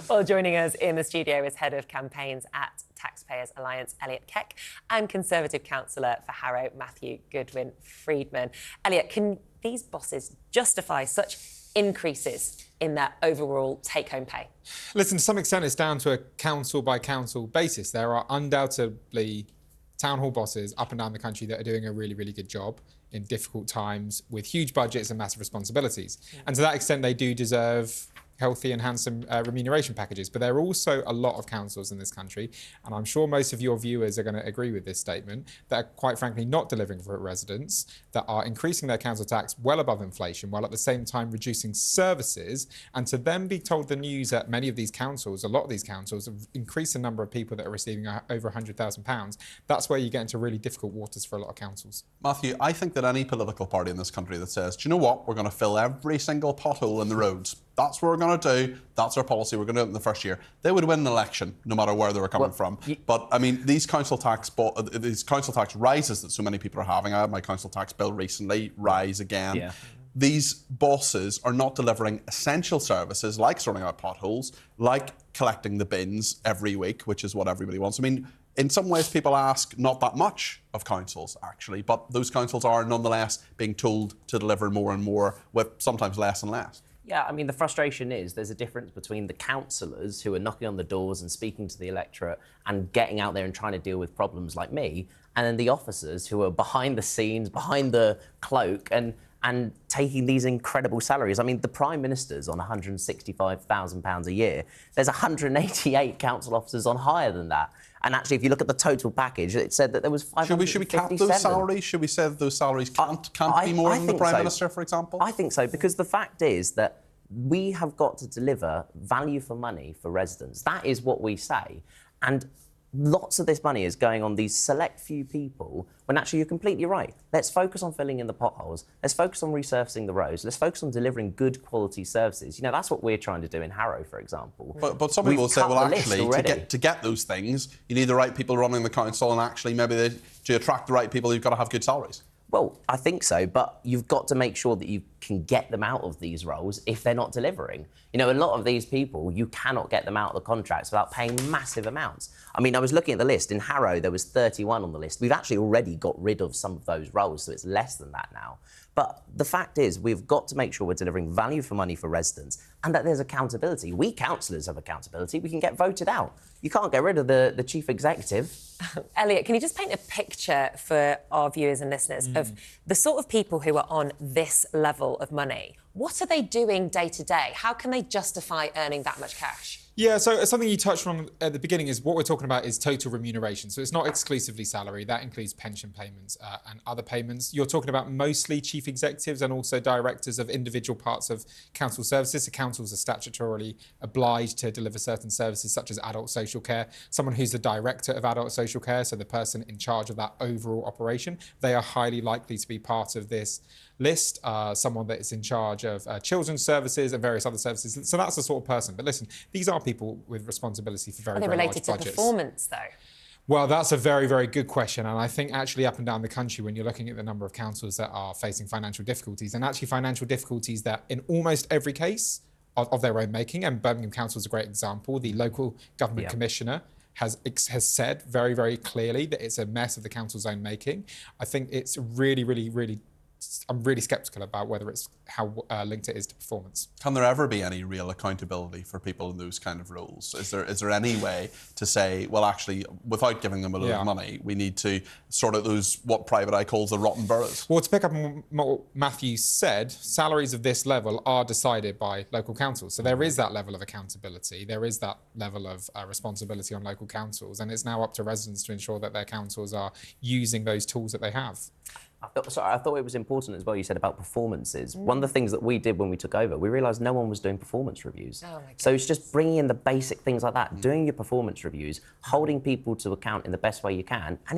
Well, joining us in the studio is Head of Campaigns at TaxPayers Elliot Keck and Conservative Councillor for Harrow, Matthew Goodwin-Friedman. Elliot, can these bosses justify such increases in their overall take-home pay? Listen, to some extent it's down to a council-by-council basis. There are undoubtedly town hall bosses up and down the country that are doing a really, really good job in difficult times with huge budgets and massive responsibilities. And to that extent, they do deserve healthy and handsome remuneration packages. But there are also a lot of councils in this country, and I'm sure most of your viewers are going to agree with this statement, that are quite frankly not delivering for residents, that are increasing their council tax well above inflation, while at the same time reducing services. And to then be told the news that many of these councils, a lot of these councils, have increased the number of people that are receiving over £100,000, that's where you get into really difficult waters for a lot of councils. Matthew, I think that any political party in this country that says, do you know what, we're going to fill every single pothole in the roads, that's what we're going to do, that's our policy, we're going to do it in the first year, they would win an election no matter where they were coming from. But I mean, these council tax rises that so many people are having, I had my council tax bill recently rise again. Yeah. These bosses are not delivering essential services like sorting out potholes, like collecting the bins every week, which is what everybody wants. I mean, in some ways, people ask not that much of councils, actually, but those councils are nonetheless being told to deliver more and more with sometimes less and less. Yeah, I mean, the frustration is there's a difference between the councillors who are knocking on the doors and speaking to the electorate and getting out there and trying to deal with problems like me, and then the officers who are behind the scenes, behind the cloak, and taking these incredible salaries. I mean, the Prime Minister's on £165,000 a year. There's 188 council officers on higher than that. And actually, if you look at the total package, it said that there was 557. Should we cap those salaries? Should we say that those salaries can't be more than the Prime Minister, for example? I think so, because the fact is that we have got to deliver value for money for residents. That is what we say. And lots of this money is going on these select few people, when actually you're completely right. Let's focus on filling in the potholes. Let's focus on resurfacing the roads. Let's focus on delivering good quality services. You know, that's what we're trying to do in Harrow, for example. But some people say, well, actually, to get those things, you need the right people running the council, and actually maybe to attract the right people, you've got to have good salaries. Well, I think so, but you've got to make sure that you can get them out of these roles if they're not delivering. You know, a lot of these people, you cannot get them out of the contracts without paying massive amounts. I mean, I was looking at the list. In Harrow, there was 31 on the list. We've actually already got rid of some of those roles, so it's less than that now. But the fact is, we've got to make sure we're delivering value for money for residents and that there's accountability. We councillors have accountability. We can get voted out. You can't get rid of the chief executive. Elliot, can you just paint a picture for our viewers and listeners of the sort of people who are on this level of money? What are they doing day to day? How can they justify earning that much cash? Yeah, so something you touched on at the beginning is what we're talking about is total remuneration. So it's not exclusively salary. That includes pension payments and other payments. You're talking about mostly chief executives and also directors of individual parts of council services. So councils are statutorily obliged to deliver certain services such as adult social care. Someone who's the director of adult social care, so the person in charge of that overall operation, they are highly likely to be part of this list. Someone that is in charge of children's services and various other services. So that's the sort of person. But listen, these are people with responsibility for very, very large budgets. Are they related to performance, though? Well, that's a very, very good question. And I think actually up and down the country, when you're looking at the number of councils that are facing financial difficulties, and actually financial difficulties that in almost every case of their own making, and Birmingham Council is a great example, the local government commissioner has said very, very clearly that it's a mess of the council's own making. I think it's really, really, I'm really sceptical about whether it's how linked it is to performance. Can there ever be any real accountability for people in those kind of roles? Is there any way to say, well, actually, without giving them a load of money, we need to sort out those, what Private Eye calls the rotten boroughs? Well, to pick up on what Matthew said, salaries of this level are decided by local councils. So there is that level of accountability. There is that level of responsibility on local councils. And it's now up to residents to ensure that their councils are using those tools that they have. I thought it was important as well, you said about performances. One of the things that we did when we took over, we realised no one was doing performance reviews. So it's just bringing in the basic things like that, doing your performance reviews, holding people to account in the best way you can. And if